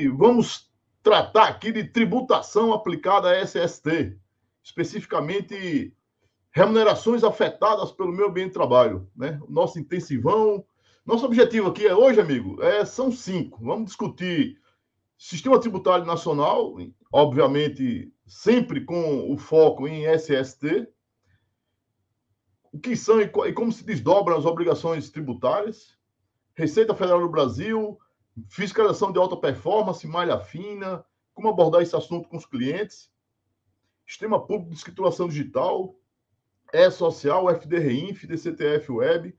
Vamos tratar aqui de tributação aplicada à SST, especificamente remunerações afetadas pelo meio ambiente de trabalho, né? O nosso intensivão. Nosso objetivo aqui hoje, amigo, são 5. Vamos discutir sistema tributário nacional, obviamente sempre com o foco em SST, o que são e como se desdobram as obrigações tributárias, Receita Federal do Brasil, fiscalização de alta performance, malha fina, como abordar esse assunto com os clientes, sistema público de escrituração digital, E-Social, FDRINF, DCTF Web,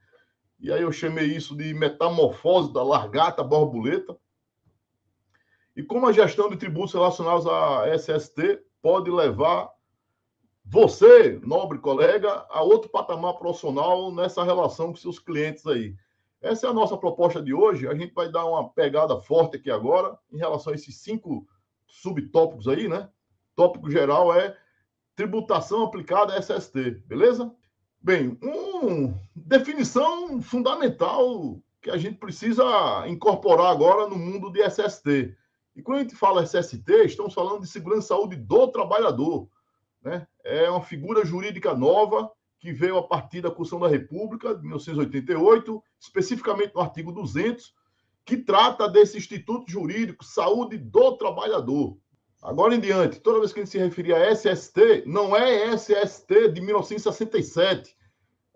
e aí eu chamei isso de metamorfose da largata borboleta, e como a gestão de tributos relacionados à SST pode levar você, nobre colega, a outro patamar profissional nessa relação com seus clientes aí. Essa é a nossa proposta de hoje. A gente vai dar uma pegada forte aqui agora em relação a esses 5 subtópicos aí, né? Tópico geral é tributação aplicada à SST, beleza? Bem, definição fundamental que a gente precisa incorporar agora no mundo de SST. E quando a gente fala SST, estamos falando de segurança e saúde do trabalhador, né? É uma figura jurídica nova que veio a partir da Constituição da República, de 1988, especificamente no artigo 200, que trata desse instituto jurídico, saúde do trabalhador. Agora em diante, toda vez que a gente se referir a SST, não é SST de 1967,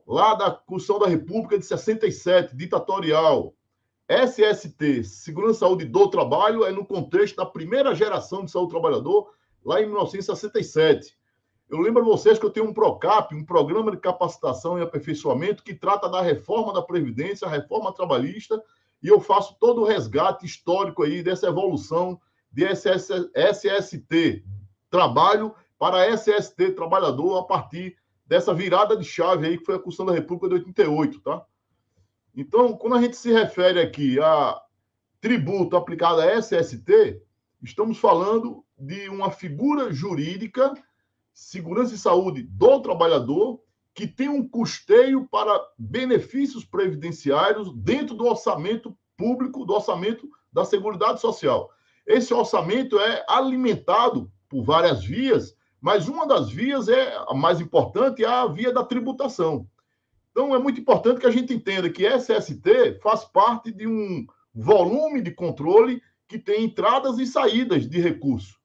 lá da Constituição da República de 67, ditatorial. SST, Segurança e Saúde do Trabalho, é no contexto da primeira geração de saúde do trabalhador, lá em 1967. Eu lembro a vocês que eu tenho um PROCAP, um Programa de Capacitação e Aperfeiçoamento, que trata da reforma da Previdência, a reforma trabalhista, e eu faço todo o resgate histórico aí dessa evolução de SST, trabalho, para SST, trabalhador, a partir dessa virada de chave aí, que foi a Constituição da República de 88, tá? Então, quando a gente se refere aqui a tributo aplicado a SST, estamos falando de uma figura jurídica, segurança e saúde do trabalhador, que tem um custeio para benefícios previdenciários dentro do orçamento público, do orçamento da Seguridade Social. Esse orçamento é alimentado por várias vias, mas uma das vias, a mais importante, é a via da tributação. Então, é muito importante que a gente entenda que SST faz parte de um volume de controle que tem entradas e saídas de recursos.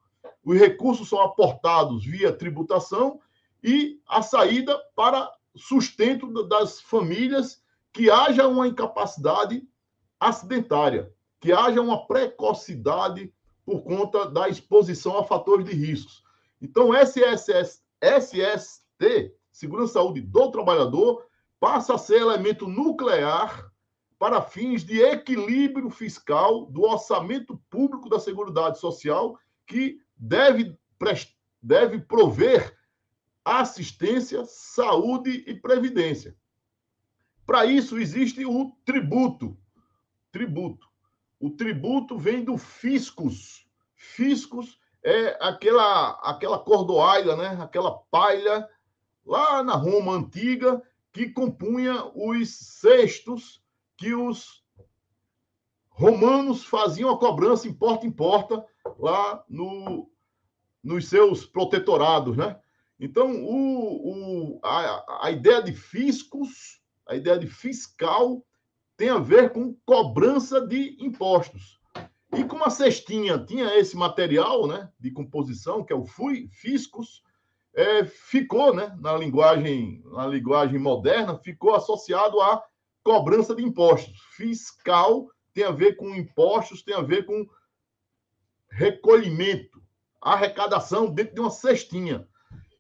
Os recursos são aportados via tributação e a saída para sustento das famílias, que haja uma incapacidade acidentária, que haja uma precocidade por conta da exposição a fatores de riscos. Então, SST, Segurança e Saúde do Trabalhador, passa a ser elemento nuclear para fins de equilíbrio fiscal do orçamento público da Seguridade Social, que deve prover assistência, saúde e previdência. Para isso, existe o tributo. O tributo vem do fiscus. Fiscus é aquela cordoalha, né? Aquela palha lá na Roma antiga que compunha os cestos que os romanos faziam a cobrança em porta lá nos seus protetorados, né? Então, a ideia de fiscus, a ideia de fiscal, tem a ver com cobrança de impostos. E como a cestinha tinha esse material, né, de composição, que é o fiscus, ficou, né, na linguagem moderna, ficou associado à cobrança de impostos. Fiscal tem a ver com impostos, tem a ver com recolhimento, arrecadação dentro de uma cestinha.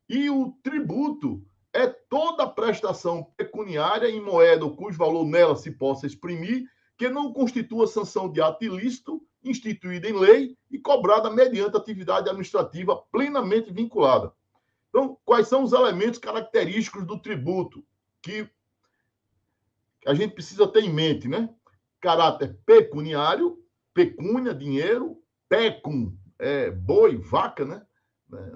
E o tributo é toda prestação pecuniária em moeda ou cujo valor nela se possa exprimir, que não constitua sanção de ato ilícito, instituída em lei e cobrada mediante atividade administrativa plenamente vinculada. Então, quais são os elementos característicos do tributo que a gente precisa ter em mente, né? Caráter pecuniário, pecúnia, dinheiro, pecum, boi, vaca, né?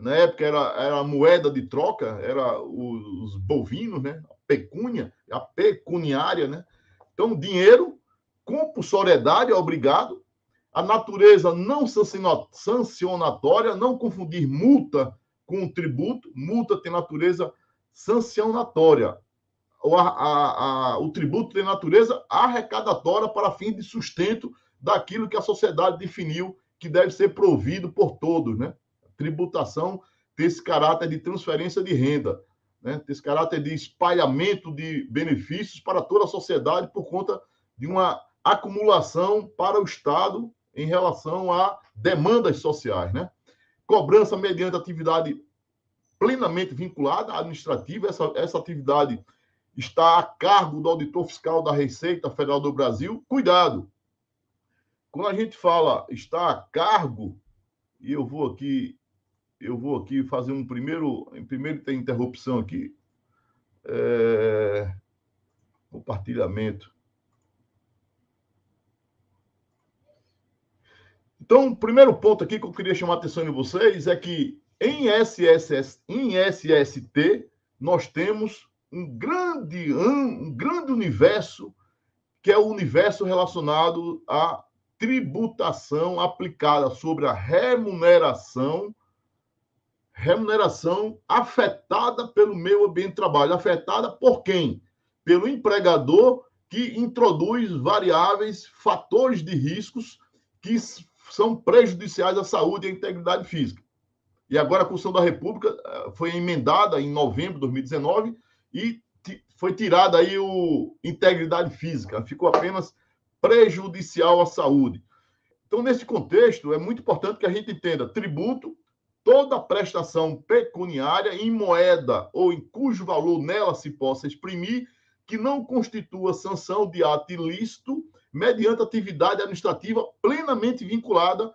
Na época era a moeda de troca, era os bovinos, né? A pecúnia, a pecuniária, né? Então, dinheiro, compulsoriedade é obrigado, a natureza não sancionatória, não confundir multa com tributo. Multa tem natureza sancionatória. O tributo tem natureza arrecadatória para fim de sustento daquilo que a sociedade definiu que deve ser provido por todos, né? A tributação tem esse caráter de transferência de renda, né? Tem esse caráter de espalhamento de benefícios para toda a sociedade por conta de uma acumulação para o Estado em relação a demandas sociais, né? Cobrança mediante atividade plenamente vinculada à administrativa. Essa atividade está a cargo do auditor fiscal da Receita Federal do Brasil. Cuidado! Quando a gente fala está a cargo, e eu vou aqui fazer primeiro tem interrupção aqui, compartilhamento. Então, o primeiro ponto aqui que eu queria chamar a atenção de vocês é que em SST nós temos um grande universo, que é o universo relacionado à tributação aplicada sobre a remuneração afetada pelo meio ambiente de trabalho. Afetada por quem? Pelo empregador, que introduz variáveis, fatores de riscos que são prejudiciais à saúde e à integridade física. E agora a Constituição da República foi emendada em novembro de 2019 e foi tirada aí o integridade física, ficou apenas prejudicial à saúde. Então, nesse contexto, é muito importante que a gente entenda tributo, toda prestação pecuniária em moeda ou em cujo valor nela se possa exprimir, que não constitua sanção de ato ilícito mediante atividade administrativa plenamente vinculada,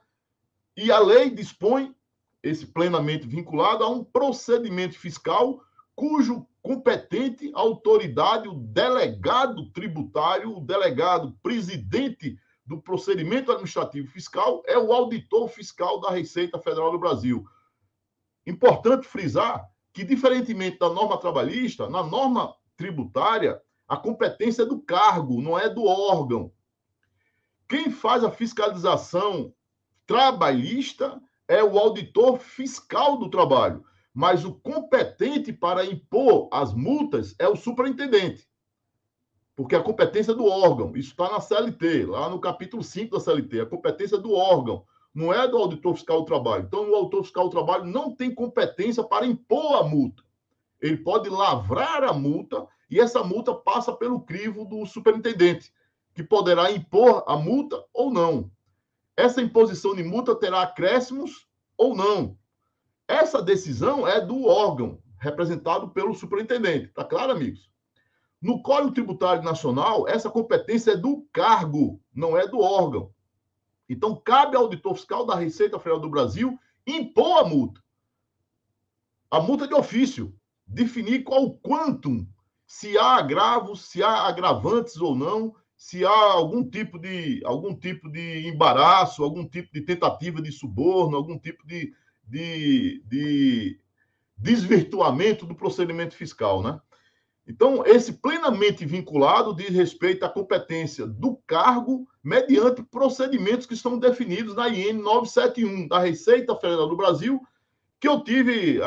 e a lei dispõe esse plenamente vinculado a um procedimento fiscal cujo competente autoridade, o delegado tributário, o delegado presidente do procedimento administrativo fiscal, é o auditor fiscal da Receita Federal do Brasil. Importante frisar que, diferentemente da norma trabalhista, na norma tributária, a competência é do cargo, não é do órgão. Quem faz a fiscalização trabalhista é o auditor fiscal do trabalho, mas o competente para impor as multas é o superintendente, porque a competência é do órgão, isso está na CLT, lá no capítulo 5 da CLT, a competência é do órgão, não é do auditor fiscal do trabalho. Então, o auditor fiscal do trabalho não tem competência para impor a multa. Ele pode lavrar a multa e essa multa passa pelo crivo do superintendente, que poderá impor a multa ou não. Essa imposição de multa terá acréscimos ou não. Essa decisão é do órgão, representado pelo superintendente. Está claro, amigos? No Código Tributário Nacional, essa competência é do cargo, não é do órgão. Então, cabe ao auditor fiscal da Receita Federal do Brasil impor a multa. A multa de ofício. Definir qual o quantum, se há agravos, se há agravantes ou não, se há algum tipo de embaraço, algum tipo de tentativa de suborno, algum tipo de desvirtuamento do procedimento fiscal, né? Então, esse plenamente vinculado diz respeito à competência do cargo mediante procedimentos que estão definidos na IN 971 da Receita Federal do Brasil, que eu tive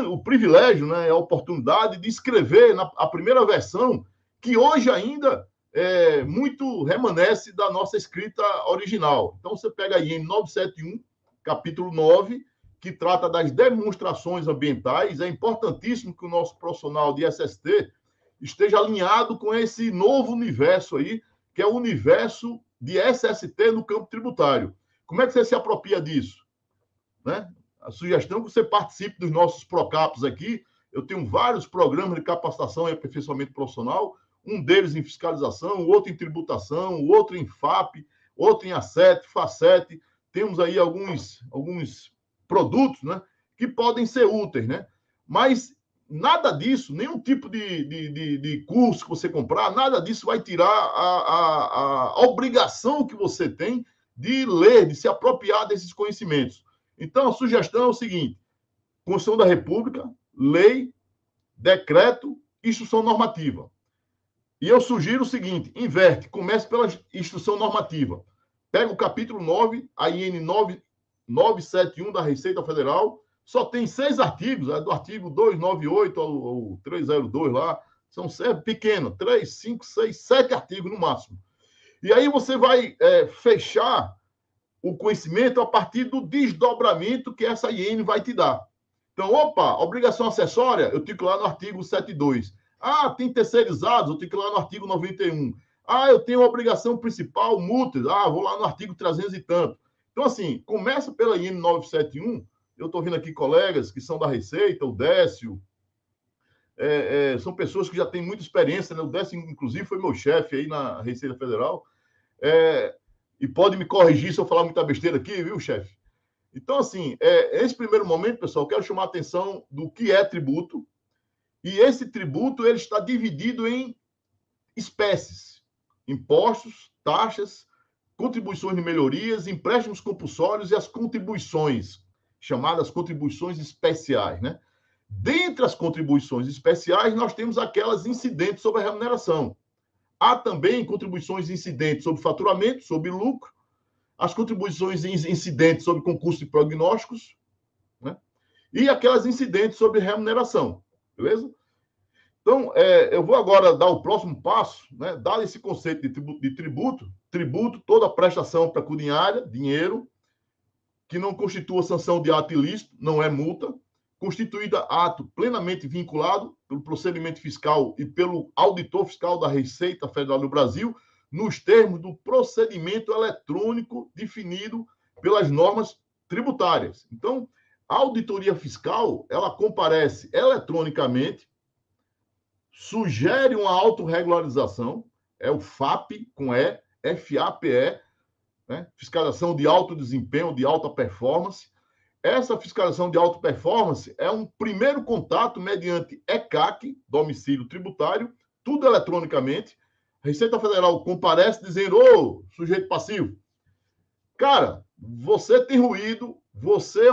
o privilégio, né, a oportunidade de escrever a primeira versão, que hoje ainda muito remanesce da nossa escrita original. Então, você pega a IN 971, capítulo 9, que trata das demonstrações ambientais. É importantíssimo que o nosso profissional de SST esteja alinhado com esse novo universo aí, que é o universo de SST no campo tributário. Como é que você se apropria disso? Né? A sugestão é que você participe dos nossos PROCAPs aqui. Eu tenho vários programas de capacitação e aperfeiçoamento profissional, um deles em fiscalização, o outro em tributação, o outro em FAP, outro em A7, FA7. Temos aí alguns produtos, né, que podem ser úteis, né? Mas nada disso, nenhum tipo de curso que você comprar, nada disso vai tirar a obrigação que você tem de ler, de se apropriar desses conhecimentos. Então, a sugestão é o seguinte: Constituição da República, lei, decreto, instrução normativa. E eu sugiro o seguinte: inverte, comece pela instrução normativa. pega o capítulo 9, a IN 971 da Receita Federal, só tem 6 artigos, do artigo 298 ao 302 lá, são pequenos, 3, 5, 6, 7 artigos no máximo. E aí você vai fechar o conhecimento a partir do desdobramento que essa IN vai te dar. Então, obrigação acessória, eu tico lá no artigo 72. Ah, tem terceirizados, eu tico lá no artigo 91. Ah, eu tenho obrigação principal, multas. Ah, vou lá no artigo 300 e tanto. Então, assim, começa pela IN 971. Eu estou vendo aqui colegas que são da Receita, o Décio. São pessoas que já têm muita experiência, né? O Décio, inclusive, foi meu chefe aí na Receita Federal. E pode me corrigir se eu falar muita besteira aqui, viu, chefe? Então, assim, nesse primeiro momento, pessoal, eu quero chamar a atenção do que é tributo. E esse tributo ele está dividido em espécies: impostos, taxas, contribuições de melhorias, empréstimos compulsórios e as contribuições, chamadas contribuições especiais, né? Dentre as contribuições especiais, nós temos aquelas incidentes sobre a remuneração. Há também contribuições incidentes sobre faturamento, sobre lucro, as contribuições incidentes sobre concurso de prognósticos, né? E aquelas incidentes sobre remuneração, beleza? Então, eu vou agora dar o próximo passo, né? Dar esse conceito de tributo, toda prestação pecuniária, dinheiro, que não constitua sanção de ato ilícito, não é multa, constituída ato plenamente vinculado pelo procedimento fiscal e pelo auditor fiscal da Receita Federal do Brasil, nos termos do procedimento eletrônico definido pelas normas tributárias. Então, a auditoria fiscal, ela comparece eletronicamente, sugere uma autorregularização, é o FAPE, com E, FAPE, né? Fiscalização de alto desempenho, de alta performance. Essa fiscalização de alta performance é um primeiro contato mediante ECAC, domicílio tributário, tudo eletronicamente. A Receita Federal comparece dizendo: sujeito passivo, cara, você tem ruído, você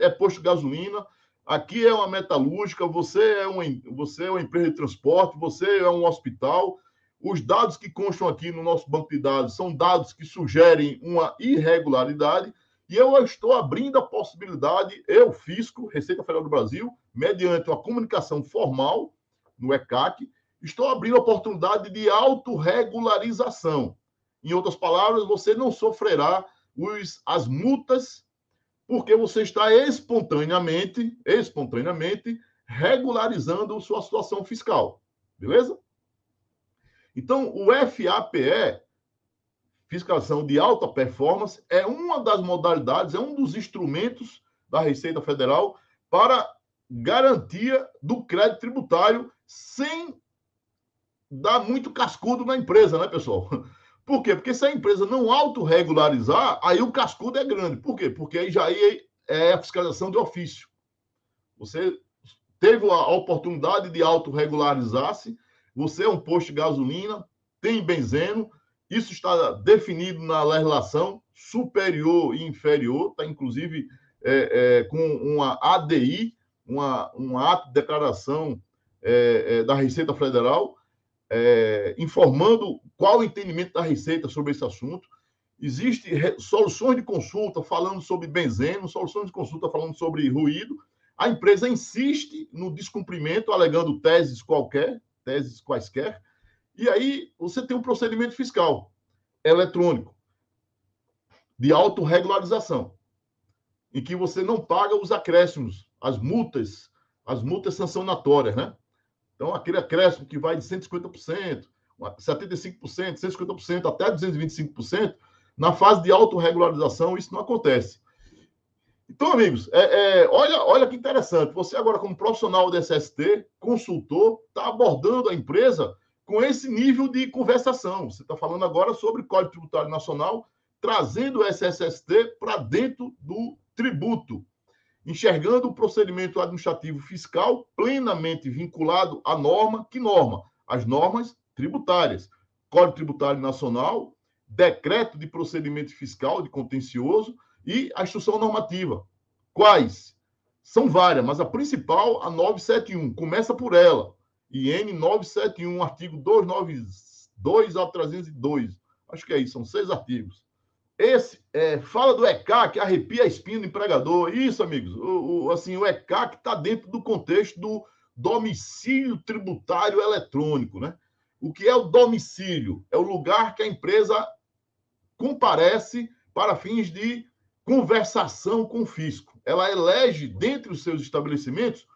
é posto de gasolina, aqui é uma metalúrgica, você é uma empresa de transporte, você é um hospital. Os dados que constam aqui no nosso banco de dados são dados que sugerem uma irregularidade, e eu estou abrindo a possibilidade, fisco, Receita Federal do Brasil, mediante uma comunicação formal no ECAC, estou abrindo a oportunidade de autorregularização. Em outras palavras, você não sofrerá as multas, porque você está espontaneamente regularizando sua situação fiscal. Beleza? Então, o FAPE, fiscalização de alta performance, é uma das modalidades, é um dos instrumentos da Receita Federal para garantia do crédito tributário sem dar muito cascudo na empresa, né, pessoal? Por quê? Porque se a empresa não autorregularizar, aí o cascudo é grande. Por quê? Porque aí já é a fiscalização de ofício. Você teve a oportunidade de autorregularizar-se, você é um posto de gasolina, tem benzeno, isso está definido na legislação superior e inferior, está inclusive com uma ADI, um ato de declaração da Receita Federal, informando qual o entendimento da Receita sobre esse assunto. Existem soluções de consulta falando sobre benzeno, soluções de consulta falando sobre ruído. A empresa insiste no descumprimento, alegando teses quaisquer, e aí você tem um procedimento fiscal eletrônico de autorregularização, em que você não paga os acréscimos, as multas sancionatórias, né? Então, aquele acréscimo que vai de 150%, 75%, 150%, até 225%, na fase de autorregularização, isso não acontece. Então, amigos, olha que interessante. Você agora, como profissional do SST, consultor, está abordando a empresa com esse nível de conversação. Você está falando agora sobre Código Tributário Nacional, trazendo o SST para dentro do tributo, enxergando o procedimento administrativo fiscal plenamente vinculado à norma. Que norma? As normas tributárias. Código Tributário Nacional, decreto de procedimento fiscal de contencioso e a instrução normativa. Quais? São várias, mas a principal, a 971. Começa por ela. IN 971, artigo 292 ao 302. Acho que é isso, são 6 artigos. Fala do ECAC, arrepia a espinha do empregador. Isso, amigos. O ECAC está dentro do contexto do domicílio tributário eletrônico, né? O que é o domicílio? É o lugar que a empresa comparece para fins de conversação com o fisco. Ela elege, dentre os seus estabelecimentos,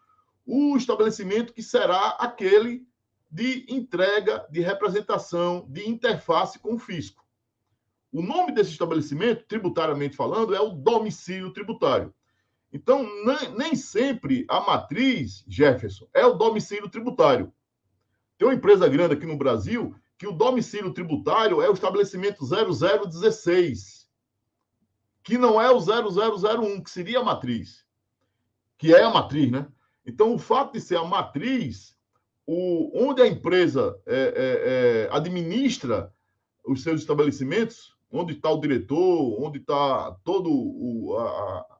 o estabelecimento que será aquele de entrega, de representação, de interface com o fisco. O nome desse estabelecimento, tributariamente falando, é o domicílio tributário. Então, nem sempre a matriz, Jefferson, é o domicílio tributário. Tem uma empresa grande aqui no Brasil que o domicílio tributário é o estabelecimento 0016, que não é o 0001, que seria a matriz, que é a matriz, né? Então, o fato de ser a matriz, onde a empresa administra os seus estabelecimentos, onde está o diretor, onde está toda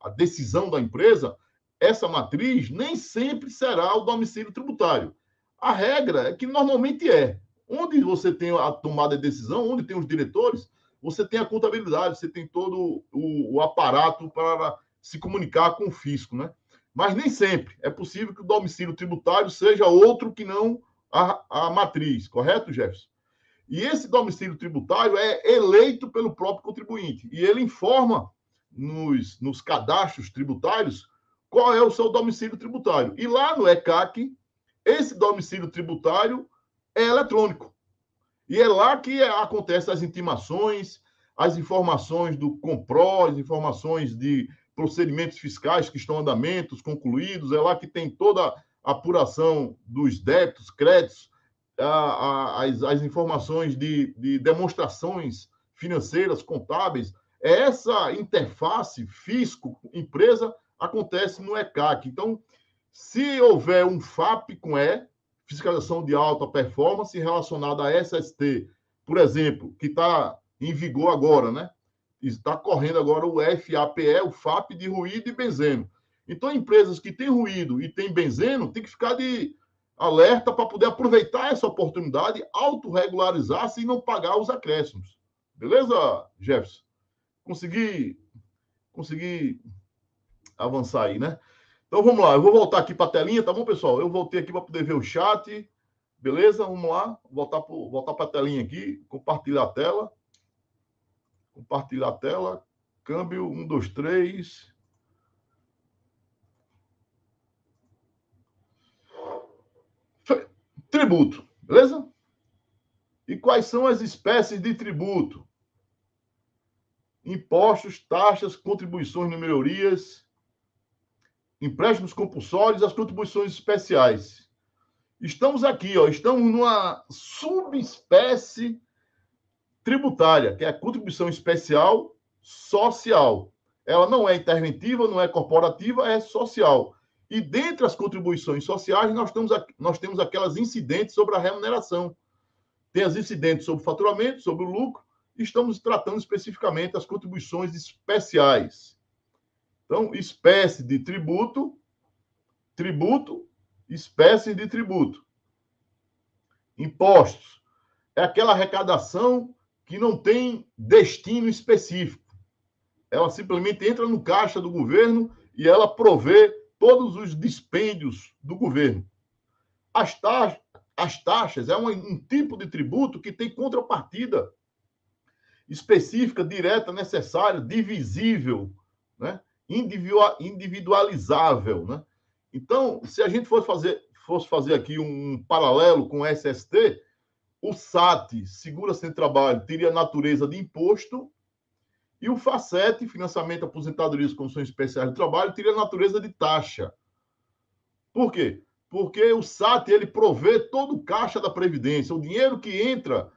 a decisão da empresa, essa matriz nem sempre será o domicílio tributário. A regra é que normalmente é. Onde você tem a tomada de decisão, onde tem os diretores, você tem a contabilidade, você tem todo o aparato para se comunicar com o fisco, né? Mas nem sempre. É possível que o domicílio tributário seja outro que não a matriz, correto, Jefferson? E esse domicílio tributário é eleito pelo próprio contribuinte. E ele informa nos cadastros tributários qual é o seu domicílio tributário. E lá no ECAC, esse domicílio tributário é eletrônico. E é lá que acontecem as intimações, as informações do COMPRO, as informações de procedimentos fiscais que estão em andamento, concluídos. É lá que tem toda a apuração dos débitos, créditos, as informações de demonstrações financeiras, contábeis. Essa interface fisco-empresa acontece no ECAC. Então, se houver um FAP com fiscalização de alta performance, relacionada a SST, por exemplo, que está em vigor agora, né? Está correndo agora o FAPE, o FAP de ruído e benzeno. Então, empresas que têm ruído e têm benzeno, tem que ficar de alerta para poder aproveitar essa oportunidade, autorregularizar-se e não pagar os acréscimos. Beleza, Jefferson? Consegui avançar aí, né? Então, vamos lá. Eu vou voltar aqui para a telinha, tá bom, pessoal? Eu voltei aqui para poder ver o chat. Beleza? Vamos lá. Voltar para a telinha aqui. Compartilhar a tela. Compartilhar a tela. Câmbio 1, 2, 3. Tributo. Beleza? E quais são as espécies de tributo? Impostos, taxas, contribuições de melhorias, empréstimos compulsórios, as contribuições especiais. Estamos aqui, estamos numa subespécie tributária, que é a contribuição especial social. Ela não é interventiva, não é corporativa, é social. E dentre as contribuições sociais, nós temos aquelas incidentes sobre a remuneração. Tem as incidentes sobre o faturamento, sobre o lucro, e estamos tratando especificamente as contribuições especiais. Então, espécie de tributo, espécie de tributo. Impostos. É aquela arrecadação que não tem destino específico. Ela simplesmente entra no caixa do governo e ela provê todos os dispêndios do governo. As taxas é um tipo de tributo que tem contrapartida específica, direta, necessária, divisível, né? Individualizável, né? Então, se a gente fosse fazer aqui um paralelo com o SST, o SAT, Segurança de Trabalho, teria natureza de imposto, e o FACET, Financiamento, Aposentadoria e Condições Especiais de Trabalho, teria natureza de taxa. Por quê? Porque o SAT, ele provê todo o caixa da Previdência. O dinheiro que entra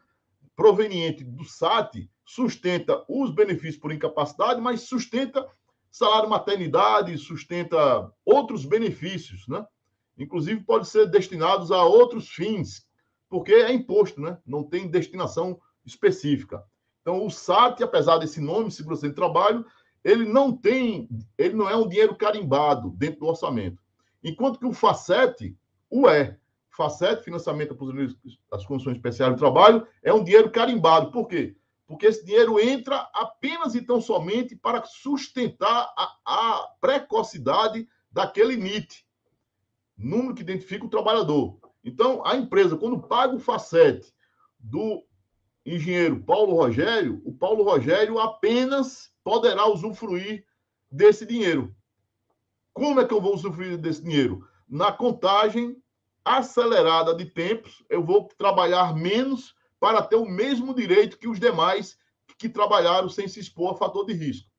proveniente do SAT sustenta os benefícios por incapacidade, mas sustenta salário maternidade, sustenta outros benefícios, né? Inclusive, pode ser destinados a outros fins, porque é imposto, né? Não tem destinação específica. Então, o SAT, apesar desse nome, Segurança de Trabalho, ele não é um dinheiro carimbado dentro do orçamento. Enquanto que o FACET, FACET, Financiamento das Condições Especiais de Trabalho, é um dinheiro carimbado. Por quê? porque esse dinheiro entra apenas e tão somente para sustentar a precocidade daquele NIT, número que identifica o trabalhador. Então, a empresa, quando paga o FACET do engenheiro Paulo Rogério, o Paulo Rogério apenas poderá usufruir desse dinheiro. Como é que eu vou usufruir desse dinheiro? Na contagem acelerada de tempos, eu vou trabalhar menos para ter o mesmo direito que os demais que trabalharam sem se expor a fator de risco.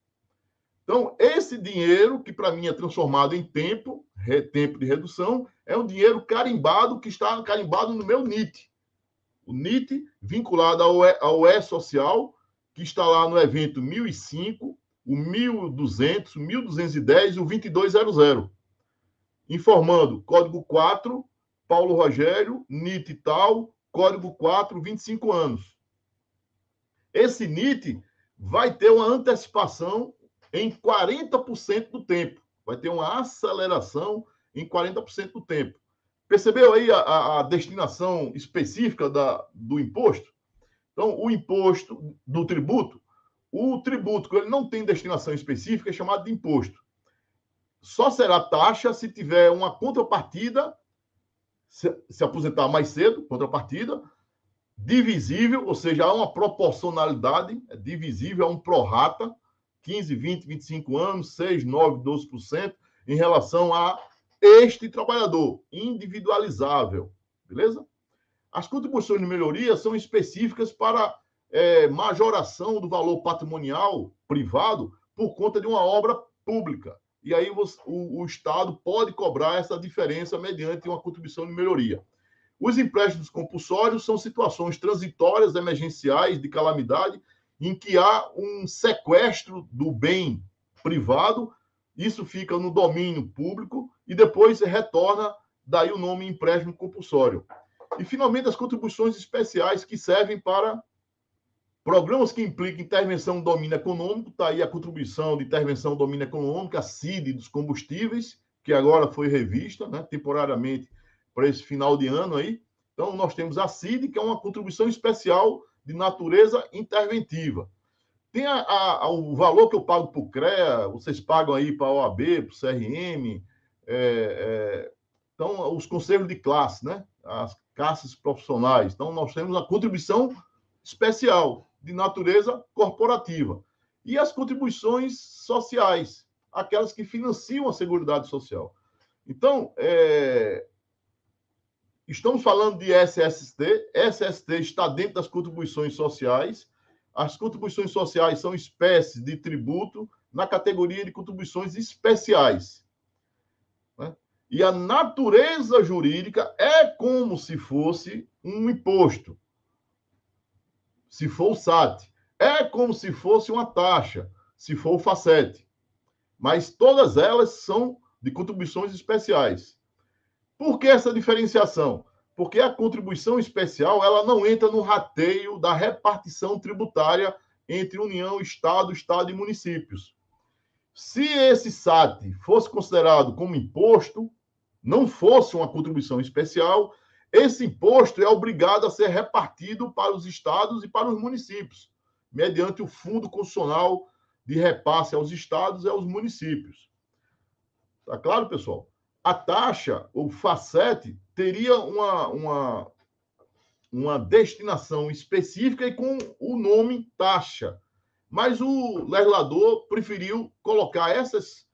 Então, esse dinheiro, que para mim é transformado em tempo de redução, é um dinheiro carimbado, que está carimbado no meu NIT. O NIT vinculado ao E-Social, que está lá no evento 1005, o 1200, o 1210 e o 2200. Informando, código 4, Paulo Rogério, NIT tal, código 4, 25 anos. Esse NIT vai ter uma antecipação em 40% do tempo. Vai ter uma aceleração em 40% do tempo. Percebeu aí a destinação específica do imposto? Então, o imposto do tributo, o tributo, que ele não tem destinação específica, é chamado de imposto. Só será taxa se tiver uma contrapartida, se aposentar mais cedo, contrapartida, divisível, ou seja, há uma proporcionalidade, é divisível, é um prorata, 15, 20, 25 anos, 6, 9, 12%, em relação a este trabalhador, individualizável, beleza? As contribuições de melhoria são específicas para majoração do valor patrimonial privado por conta de uma obra pública. E aí o Estado pode cobrar essa diferença mediante uma contribuição de melhoria. Os empréstimos compulsórios são situações transitórias, emergenciais, de calamidade, em que há um sequestro do bem privado, isso fica no domínio público e depois retorna, daí o nome empréstimo compulsório. E, finalmente, as contribuições especiais que servem para programas que implicam intervenção no domínio econômico, está aí a contribuição de intervenção no domínio econômico, a CID dos combustíveis, que agora foi revista, né, temporariamente, para esse final de ano aí. Então, nós temos a CID, que é uma contribuição especial de natureza interventiva. Tem o valor que eu pago para o CREA, vocês pagam aí para a OAB, para o CRM, então, os conselhos de classe, né? As classes profissionais. Então, nós temos a contribuição especial de natureza corporativa. E as contribuições sociais, aquelas que financiam a Seguridade Social. Então, estamos falando de SST. SST está dentro das contribuições sociais. As contribuições sociais são espécies de tributo na categoria de contribuições especiais. Né? E a natureza jurídica é como se fosse um imposto. Se for o SAT. É como se fosse uma taxa, se for o FACET. Mas todas elas são de contribuições especiais. Por que essa diferenciação? Porque a contribuição especial ela não entra no rateio da repartição tributária entre União, Estado e municípios. Se esse SAT fosse considerado como imposto, não fosse uma contribuição especial, esse imposto é obrigado a ser repartido para os estados e para os municípios, mediante o Fundo Constitucional de Repasse aos estados e aos municípios. Tá claro, pessoal? A taxa, o FACET, teria uma destinação específica e com o nome taxa. Mas o legislador preferiu colocar essas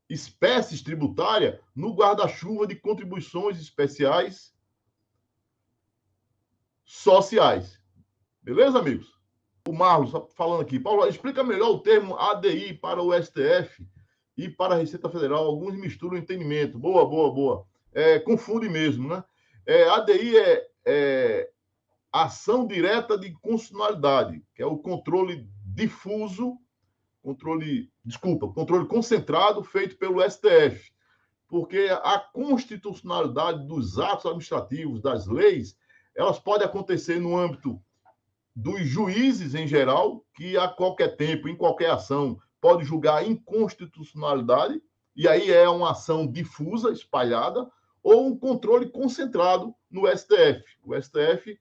espécies tributárias no guarda-chuva de contribuições especiais sociais. Beleza, amigos? O Marlos falando aqui. Paulo, explica melhor o termo ADI para o STF e para a Receita Federal. Alguns misturam o entendimento. Boa. Confunde mesmo, né? ADI é ação direta de constitucionalidade, que é o controle difuso, controle concentrado feito pelo STF. Porque a constitucionalidade dos atos administrativos, das leis, elas podem acontecer no âmbito dos juízes em geral, que a qualquer tempo, em qualquer ação, pode julgar inconstitucionalidade, e aí é uma ação difusa, espalhada, ou um controle concentrado no STF. O STF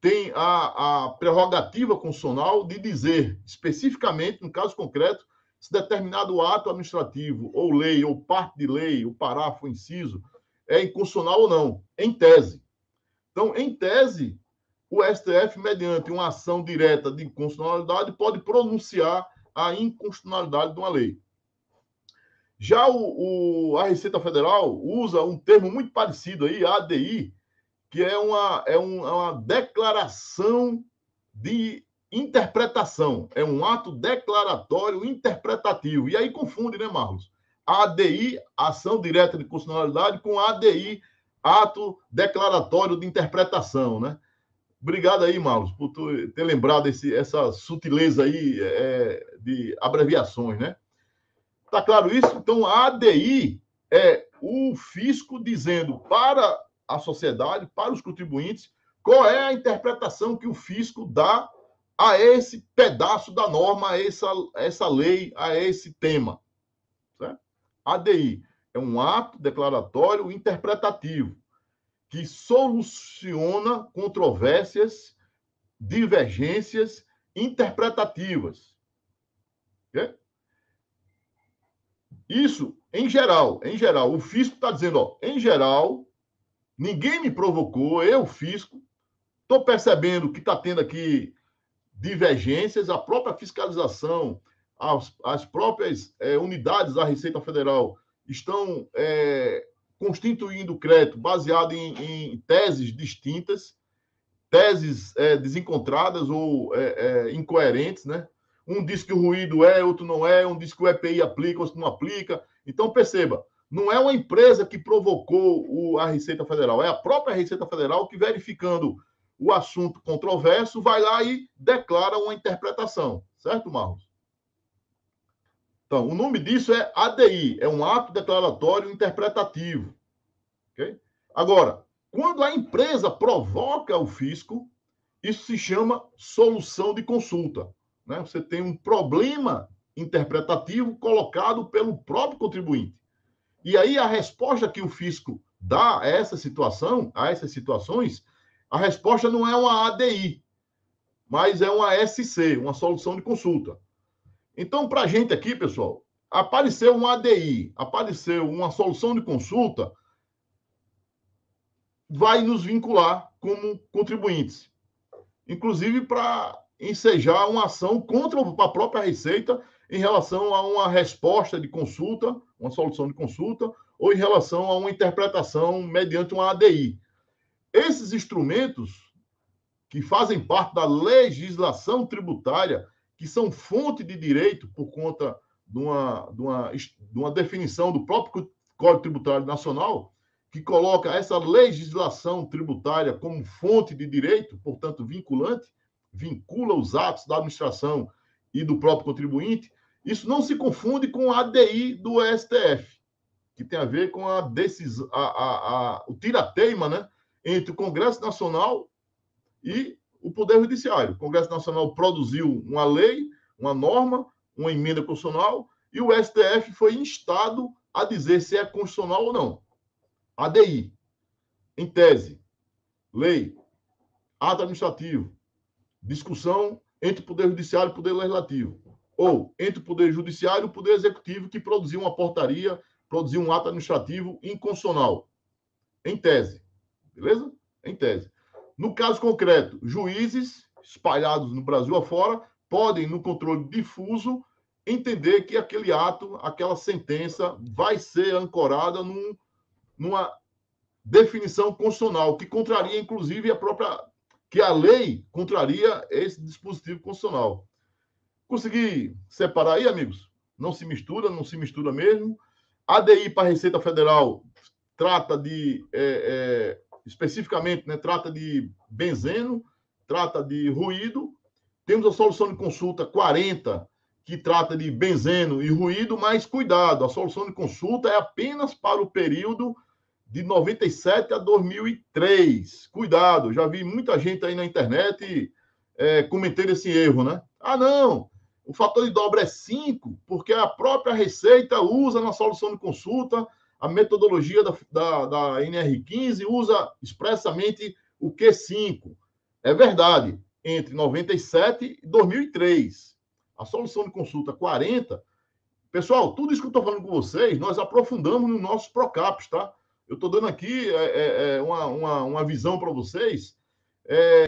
tem a prerrogativa constitucional de dizer, especificamente, no caso concreto, se determinado ato administrativo, ou lei, ou parte de lei, o parágrafo, o inciso, é inconstitucional ou não, em tese. Então, em tese, o STF, mediante uma ação direta de inconstitucionalidade, pode pronunciar a inconstitucionalidade de uma lei. Já a Receita Federal usa um termo muito parecido aí, ADI, que é uma declaração de interpretação. É um ato declaratório interpretativo. E aí confunde, né, Marlos? ADI, ação direta de constitucionalidade, com ADI, ato declaratório de interpretação, né? Obrigado aí, Marlos, por ter lembrado essa sutileza aí de abreviações, né? Tá claro isso? Então, a ADI é o fisco dizendo para a sociedade, para os contribuintes, qual é a interpretação que o fisco dá a esse pedaço da norma, a essa lei, a esse tema. Certo? ADI é um ato declaratório interpretativo que soluciona controvérsias, divergências interpretativas. Okay? Isso, em geral, o fisco está dizendo, ó, em geral, ninguém me provocou, eu, fisco, estou percebendo que está tendo aqui divergências, a própria fiscalização, as próprias unidades da Receita Federal estão constituindo crédito baseado em teses distintas, teses desencontradas ou incoerentes, né? Um diz que o ruído outro não é, um diz que o EPI aplica, outro não aplica. Então, perceba, não é uma empresa que provocou a Receita Federal, é a própria Receita Federal que, verificando o assunto controverso, vai lá e declara uma interpretação. Certo, Marcos? Então, o nome disso é ADI, é um ato declaratório interpretativo. Okay? Agora, quando a empresa provoca o fisco, isso se chama solução de consulta. Né? Você tem um problema interpretativo colocado pelo próprio contribuinte. E aí a resposta que o fisco dá a essa situação, a essas situações, a resposta não é uma ADI, mas é uma SC, uma solução de consulta. Então, para a gente aqui, pessoal, apareceu um ADI, apareceu uma solução de consulta, vai nos vincular como contribuintes. Inclusive para ensejar uma ação contra a própria Receita em relação a uma resposta de consulta, uma solução de consulta, ou em relação a uma interpretação mediante uma ADI. Esses instrumentos que fazem parte da legislação tributária, que são fonte de direito por conta de uma definição do próprio Código Tributário Nacional, que coloca essa legislação tributária como fonte de direito, portanto, vinculante, vincula os atos da administração e do próprio contribuinte, isso não se confunde com a ADI do STF, que tem a ver com a decisão, o tira-teima, né, entre o Congresso Nacional e o Poder Judiciário. O Congresso Nacional produziu uma lei, uma norma, uma emenda constitucional, e o STF foi instado a dizer se é constitucional ou não. ADI, em tese, lei, ato administrativo, discussão entre o Poder Judiciário e o Poder Legislativo, ou entre o Poder Judiciário e o Poder Executivo, que produziu uma portaria, produziu um ato administrativo inconstitucional, em tese, beleza? Em tese. No caso concreto, juízes espalhados no Brasil afora podem, no controle difuso, entender que aquele ato, aquela sentença vai ser ancorada numa definição constitucional, que contraria, inclusive, que a lei contraria esse dispositivo constitucional. Consegui separar aí, amigos? Não se mistura mesmo. ADI para a Receita Federal trata especificamente, né, trata de benzeno, trata de ruído. Temos a solução de consulta 40, que trata de benzeno e ruído, mas cuidado, a solução de consulta é apenas para o período de 97 a 2003. Cuidado, já vi muita gente aí na internet cometendo esse erro, né? Ah, não, o fator de dobra é 5, porque a própria Receita usa na solução de consulta a metodologia da NR15, usa expressamente o Q5. É verdade, entre 97 e 2003. A solução de consulta 40. Pessoal, tudo isso que eu estou falando com vocês, nós aprofundamos nos nossos PROCAPs, tá? Eu estou dando aqui uma visão para vocês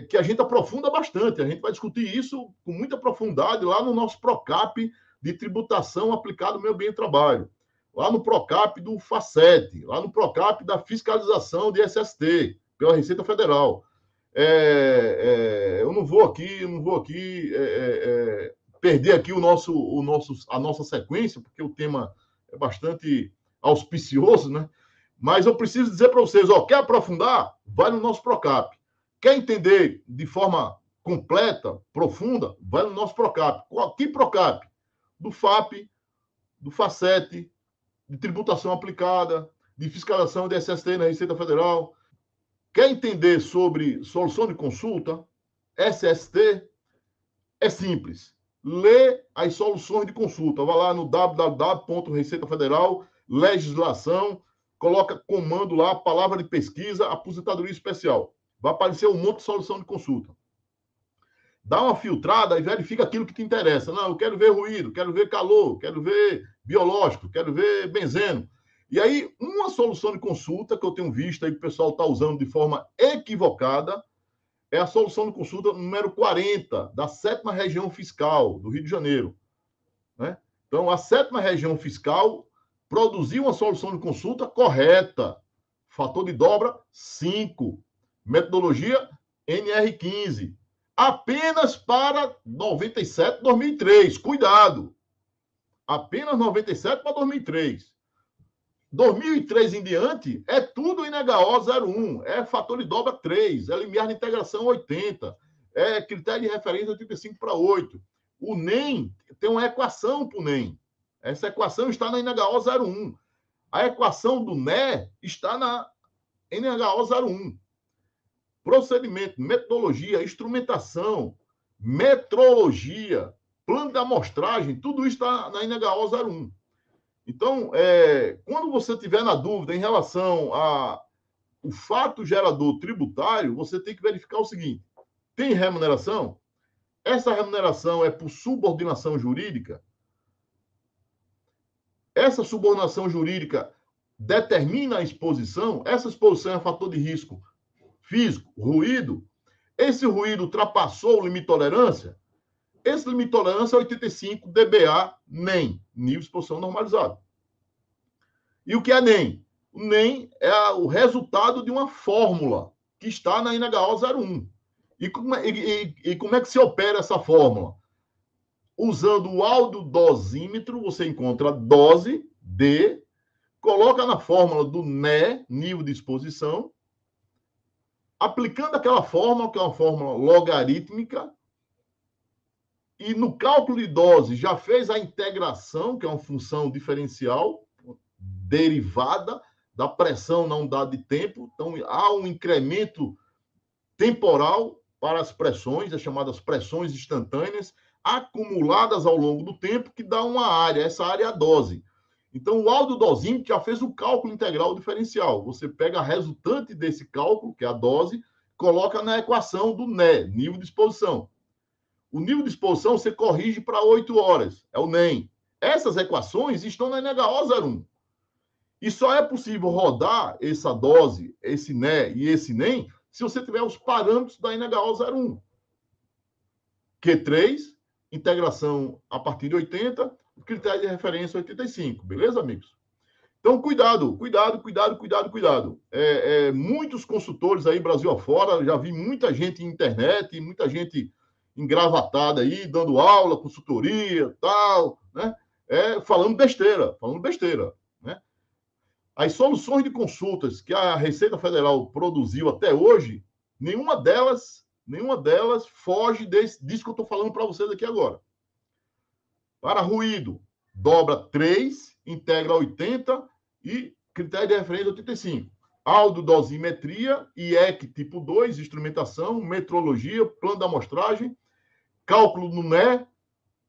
que a gente aprofunda bastante. A gente vai discutir isso com muita profundidade lá no nosso PROCAP de tributação aplicada ao meio ambiente e trabalho, lá no PROCAP do FACET, lá no PROCAP da fiscalização de SST, pela Receita Federal. Eu não vou aqui perder aqui a nossa sequência, porque o tema é bastante auspicioso, né? Mas eu preciso dizer para vocês, quer aprofundar? Vai no nosso PROCAP. Quer entender de forma completa, profunda? Vai no nosso PROCAP. Que PROCAP? Do FAP, do FACET, de tributação aplicada, de fiscalização de SST na Receita Federal. Quer entender sobre solução de consulta? SST? É simples. Lê as soluções de consulta. Vai lá no www.Receita Federal, legislação, coloca comando lá, palavra de pesquisa, aposentadoria especial. Vai aparecer um monte de solução de consulta. Dá uma filtrada e verifica aquilo que te interessa. Não, eu quero ver ruído, quero ver calor, quero ver biológico, quero ver benzeno. E aí, uma solução de consulta que eu tenho visto aí que o pessoal está usando de forma equivocada é a solução de consulta número 40, da 7ª Região Fiscal do Rio de Janeiro. Né? Então, a 7ª Região Fiscal produziu uma solução de consulta correta. Fator de dobra, 5. Metodologia, NR15. Apenas para 97, 2003. Cuidado! Apenas 97 para 2003. 2003 em diante, é tudo INHO 01, é fator de dobra 3, é limiar de integração 80, é critério de referência 85 para 8. O NEM tem uma equação para o NEM. Essa equação está na INHO 01. A equação do NE está na NHO 01. Procedimento, metodologia, instrumentação, metrologia, plano de amostragem, tudo isso está na INHO 01. Então, quando você tiver na dúvida em relação ao fato gerador tributário, você tem que verificar o seguinte: tem remuneração? Essa remuneração é por subordinação jurídica? Essa subordinação jurídica determina a exposição? Essa exposição é um fator de risco físico, ruído? Esse ruído ultrapassou o limite de tolerância? Esse limite de tolerância é 85 dBA NEM, nível de exposição normalizado. E o que é NEM? O NEM é o resultado de uma fórmula que está na INHO 01. E como é que se opera essa fórmula? Usando o audodosímetro, você encontra a dose, D, coloca na fórmula do NE, nível de exposição, aplicando aquela fórmula, que é uma fórmula logarítmica, e no cálculo de dose já fez a integração, que é uma função diferencial, derivada da pressão na unidade de tempo. Então, há um incremento temporal para as pressões, as chamadas pressões instantâneas, acumuladas ao longo do tempo, que dá uma área, essa área é a dose. Então, o audodosímetro já fez o cálculo integral diferencial. Você pega a resultante desse cálculo, que é a dose, coloca na equação do NE, nível de exposição. O nível de exposição você corrige para 8 horas, é o NEM. Essas equações estão na NHO 01. E só é possível rodar essa dose, esse NE e esse NEM, se você tiver os parâmetros da NHO 01. Q3, integração a partir de 80, critério de referência 85. Beleza, amigos? Então, cuidado. Muitos consultores aí, Brasil afora, já vi muita gente em internet, muita gente engravatada aí, dando aula, consultoria, tal, né? Falando besteira, né? As soluções de consultas que a Receita Federal produziu até hoje, nenhuma delas foge disso que eu estou falando para vocês aqui agora. Para ruído, dobra 3, integra 80 e critério de referência 85. Audodosimetria, IEC tipo 2, instrumentação, metrologia, plano de amostragem, cálculo do NE,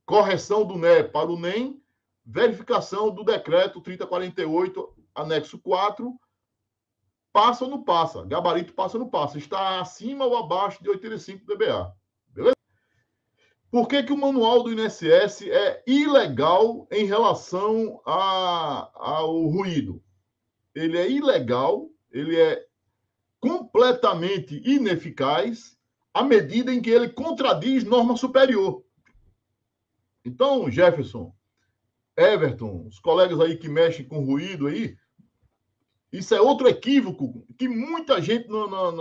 correção do NE para o NEM, verificação do decreto 3048, anexo 4, passa ou não passa. Gabarito passa ou não passa. Está acima ou abaixo de 85 dBA. Beleza? Por que o manual do INSS é ilegal em relação ao ruído? Ele é ilegal, ele é completamente ineficaz à medida em que ele contradiz norma superior. Então, Jefferson, Everton, os colegas aí que mexem com ruído aí, isso é outro equívoco que muita gente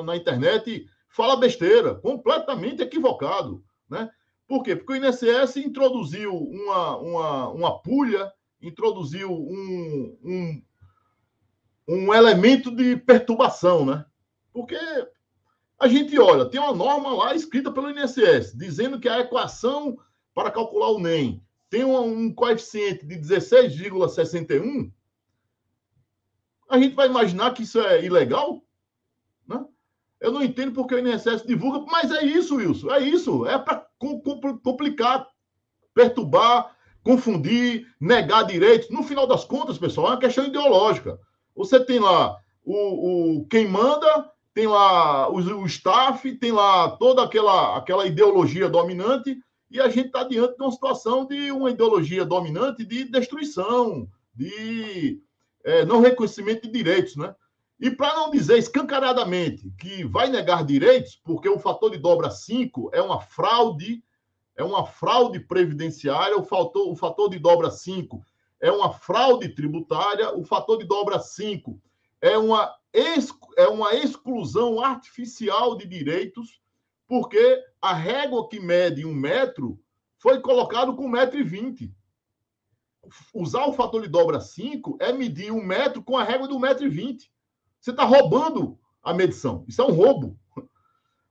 na internet fala besteira, completamente equivocado, né? Por quê? Porque o INSS introduziu uma pulha, introduziu um elemento de perturbação, né? Porque a gente olha, tem uma norma lá escrita pelo INSS, dizendo que a equação para calcular o NEM tem um coeficiente de 16,61, a gente vai imaginar que isso é ilegal? Né? Eu não entendo porque o INSS divulga, mas é isso, Wilson, é isso. É para complicar, perturbar, confundir, negar direitos. No final das contas, pessoal, é uma questão ideológica. Você tem lá quem manda, tem lá o staff, tem lá toda aquela ideologia dominante, e a gente está diante de uma situação de uma ideologia dominante de destruição, de não reconhecimento de direitos, né? E para não dizer escancaradamente que vai negar direitos, porque o fator de dobra 5 é uma fraude previdenciária, o fator de dobra 5 é uma fraude tributária, o fator de dobra 5 é uma exclusão artificial de direitos, porque a régua que mede 1 metro foi colocado com 1,20 m. Usar o fator de dobra 5 é medir 1 metro com a régua de 1,20 m. Você está roubando a medição. Isso é um roubo.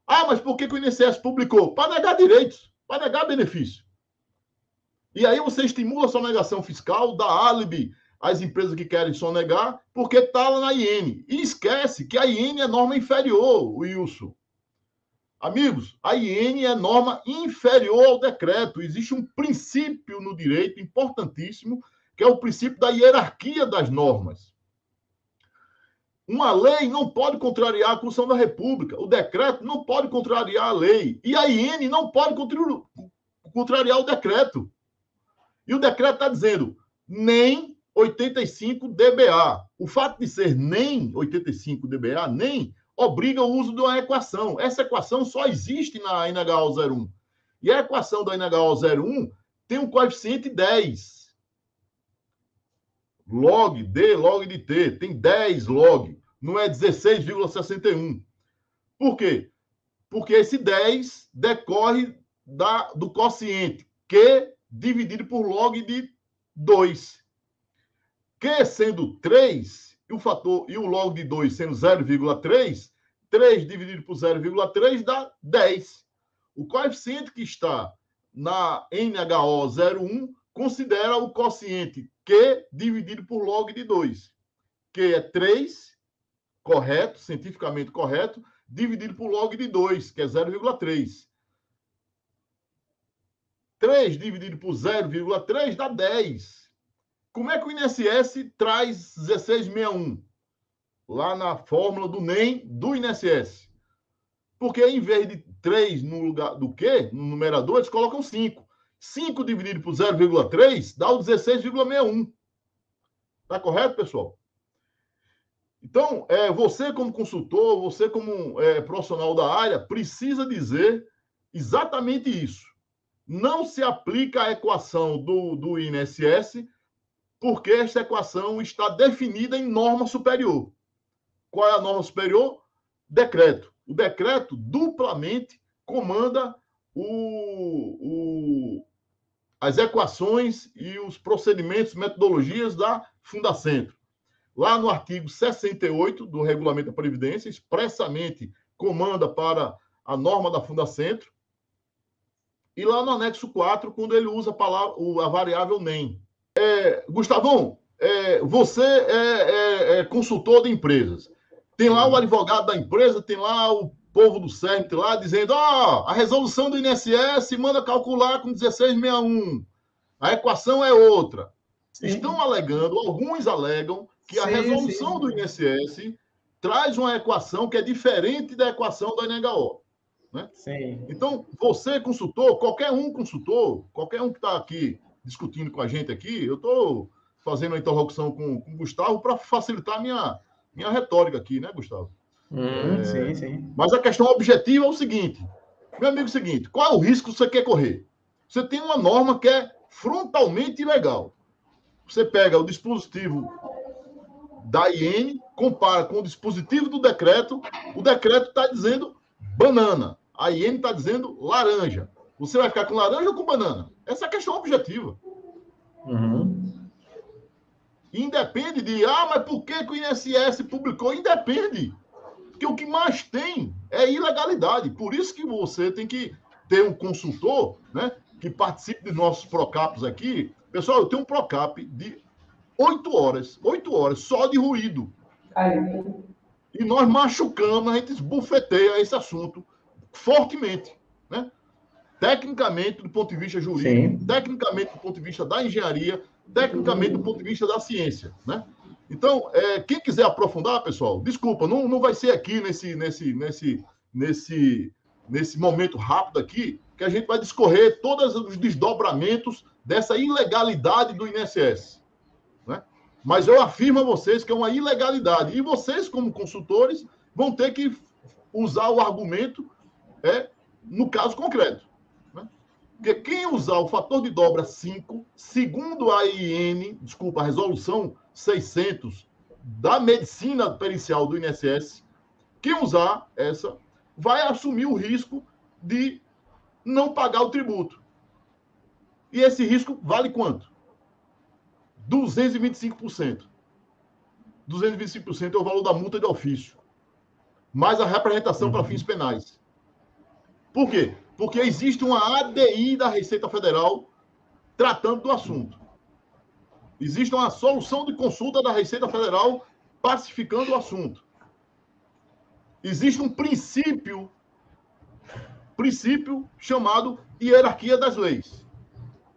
Ah, mas por que o INSS publicou? Para negar direitos, para negar benefício. E aí você estimula a sonegação fiscal, dá álibi às empresas que querem sonegar, porque está lá na IN. E esquece que a IN é norma inferior, Wilson. Amigos, a IN é norma inferior ao decreto. Existe um princípio no direito importantíssimo, que é o princípio da hierarquia das normas. Uma lei não pode contrariar a Constituição da República. O decreto não pode contrariar a lei. E a IN não pode contrariar o decreto. E o decreto está dizendo nem 85 dBA. O fato de ser nem 85 dBA, nem, obriga o uso de uma equação. Essa equação só existe na NHO 01. E a equação da NHO 01 tem um coeficiente 10. Log de T, tem 10 log, não é 16,61. Por quê? Porque esse 10 decorre do quociente Q dividido por log de 2. Q sendo 3 e o log de 2 sendo 0,3, 3 dividido por 0,3 dá 10. O coeficiente que está na NHO 01 considera o quociente Q dividido por log de 2. Q é 3, correto, cientificamente correto, dividido por log de 2, que é 0,3. 3 dividido por 0,3 dá 10. Como é que o INSS traz 1661? Lá na fórmula do NEM do INSS. Porque em vez de 3 no lugar do Q, no numerador, eles colocam 5. 5 dividido por 0,3 dá o 16,61. Está correto, pessoal? Então, você como consultor, você como profissional da área, precisa dizer exatamente isso. Não se aplica a equação do INSS, porque esta equação está definida em norma superior. Qual é a norma superior? Decreto. O decreto duplamente comanda as equações e os procedimentos, metodologias da Fundacentro. Lá no artigo 68 do Regulamento da Previdência, expressamente comanda para a norma da Fundacentro. E lá no anexo 4, quando ele usa a variável NEM. Gustavão, você é consultor de empresas. Tem lá o advogado da empresa, tem lá o povo do CERN lá dizendo: a resolução do INSS manda calcular com 1661. A equação é outra. Sim. Estão alegando, alguns alegam, que a resolução do INSS traz uma equação que é diferente da equação da NHO. Né? Sim. Então, você, consultor, qualquer um que está aqui discutindo com a gente aqui, eu estou fazendo uma interlocução com o Gustavo para facilitar a minha retórica aqui, né, Gustavo? Sim, sim. Mas a questão objetiva é o seguinte, meu amigo, é o seguinte, qual é o risco que você quer correr? Você tem uma norma que é frontalmente ilegal. Você pega o dispositivo da IN, compara com o dispositivo do decreto, o decreto está dizendo banana, a IN está dizendo laranja. Você vai ficar com laranja ou com banana? Essa é a questão objetiva. Independe de, mas por que o INSS publicou? Independe. Porque o que mais tem é ilegalidade. Por isso que você tem que ter um consultor, né, que participe de nossos Procapos aqui. Pessoal, eu tenho um Procap de 8 horas só de ruído. E nós machucamos, a gente esbufeteia esse assunto fortemente, né? Tecnicamente, do ponto de vista jurídico, sim, tecnicamente, do ponto de vista da engenharia, tecnicamente, do ponto de vista da ciência, né? Então, quem quiser aprofundar, pessoal, desculpa, não vai ser aqui nesse momento rápido aqui que a gente vai discorrer todos os desdobramentos dessa ilegalidade do INSS, né? Mas eu afirmo a vocês que é uma ilegalidade. E vocês, como consultores, vão ter que usar o argumento no caso concreto. Né? Porque quem usar o fator de dobra 5, segundo a a resolução 600 da medicina pericial do INSS, quem usar essa vai assumir o risco de não pagar o tributo. E esse risco vale quanto? 225%. 225% é o valor da multa de ofício, mais a representação para fins penais. Por quê? Porque existe uma ADI da Receita Federal tratando do assunto. Existe uma solução de consulta da Receita Federal pacificando o assunto. Existe um princípio chamado hierarquia das leis.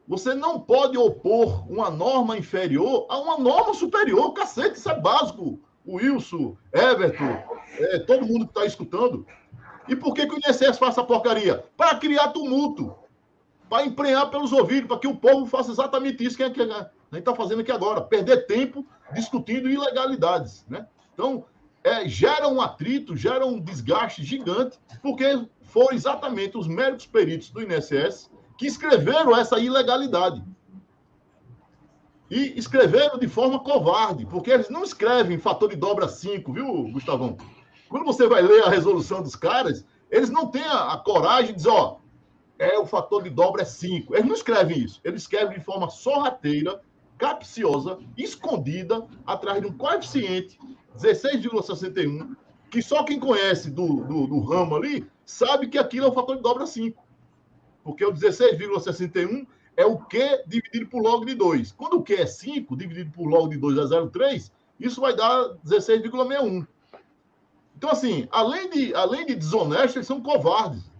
Você não pode opor uma norma inferior a uma norma superior. Cacete, isso é básico. O Wilson, Everton, todo mundo que está escutando. E por que o INSS faz essa porcaria? Para criar tumulto. Para emprenhar pelos ouvidos, para que o povo faça exatamente isso que a gente está fazendo aqui agora. Perder tempo discutindo ilegalidades. Né? Então, gera um atrito, gera um desgaste gigante, porque foram exatamente os médicos peritos do INSS que escreveram essa ilegalidade. E escreveram de forma covarde, porque eles não escrevem fator de dobra 5, viu, Gustavão? Quando você vai ler a resolução dos caras, eles não têm a coragem de dizer, o fator de dobra é 5. Eles não escrevem isso. Eles escrevem de forma sorrateira, capciosa, escondida, atrás de um coeficiente 16,61, que só quem conhece do ramo ali sabe que aquilo é o fator de dobra 5. Porque o 16,61 é o Q dividido por log de 2. Quando o Q é 5, dividido por log de 2 é 0,3, isso vai dar 16,61. Então, assim, além de desonesto, eles são covardes.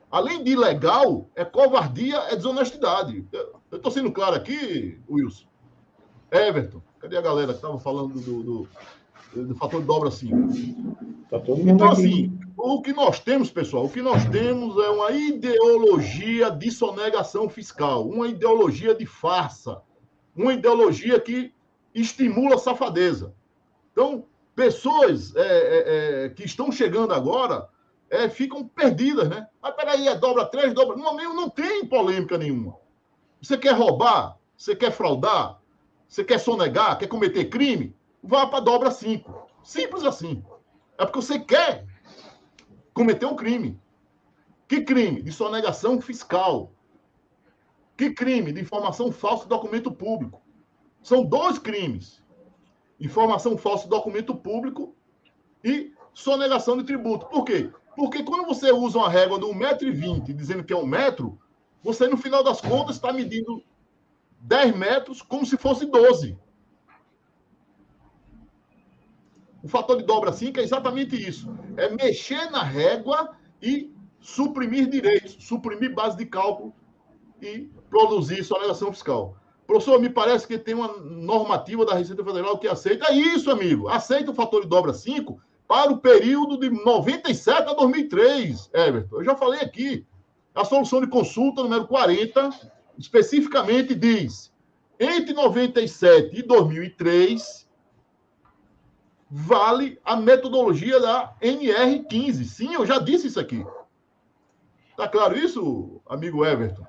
Além de ilegal, é covardia, é desonestidade. Eu estou sendo claro aqui, Wilson? Everton, cadê a galera que estava falando do fator de dobra 5? Tá todo mundo então, aqui. Assim, o que nós temos, pessoal, é uma ideologia de sonegação fiscal, uma ideologia de farsa, uma ideologia que estimula a safadeza. Então, pessoas que estão chegando agora ficam perdidas, né? Mas peraí, dobra 3, dobra... Não tem polêmica nenhuma. Você quer roubar? Você quer fraudar? Você quer sonegar? Quer cometer crime? Vá para dobra 5. Simples assim. É porque você quer cometer um crime. Que crime? De sonegação fiscal. Que crime? De informação falsa de documento público. São 2 crimes. Informação falsa de documento público e sonegação de tributo. Por quê? Porque quando você usa uma régua de 1,20 m dizendo que é 1 metro, você, no final das contas, está medindo 10 metros como se fosse 12. O fator de dobra 5 é exatamente isso. É mexer na régua e suprimir direitos, suprimir base de cálculo e produzir sonegação fiscal. Professor, me parece que tem uma normativa da Receita Federal que aceita. É isso, amigo. Aceita o fator de dobra 5, para o período de 97 a 2003, Everton. Eu já falei aqui. A solução de consulta número 40, especificamente diz, entre 97 e 2003, vale a metodologia da NR15. Sim, eu já disse isso aqui. Tá claro isso, amigo Everton?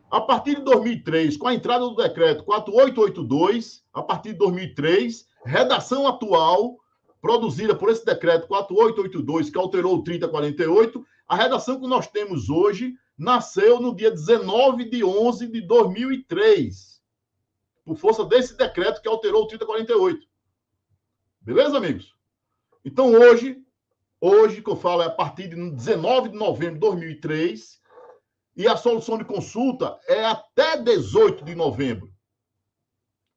A partir de 2003, com a entrada do decreto 4882, a partir de 2003, redação atual, produzida por esse decreto 4882, que alterou o 3048, a redação que nós temos hoje nasceu no dia 19 de 11 de 2003, por força desse decreto que alterou o 3048. Beleza, amigos? Então, hoje que eu falo é a partir de 19 de novembro de 2003, e a solução de consulta é até 18 de novembro.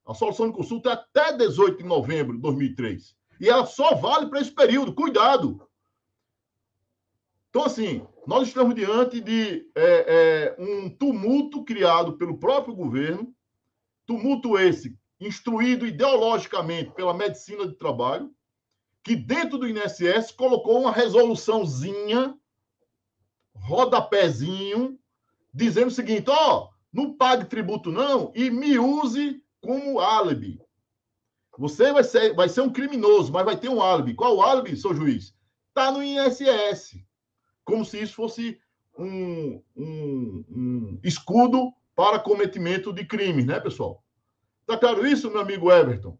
A solução de consulta é até 18 de novembro de 2003. E ela só vale para esse período. Cuidado! Então, assim, nós estamos diante de um tumulto criado pelo próprio governo, tumulto esse instruído ideologicamente pela medicina de trabalho, que dentro do INSS colocou uma resoluçãozinha, rodapézinho, dizendo o seguinte, não pague tributo não e me use como álibi. Você vai ser um criminoso, mas vai ter um álibi. Qual o álibi, seu juiz? Está no INSS. Como se isso fosse um escudo para cometimento de crimes, né, pessoal? Tá claro isso, meu amigo Everton?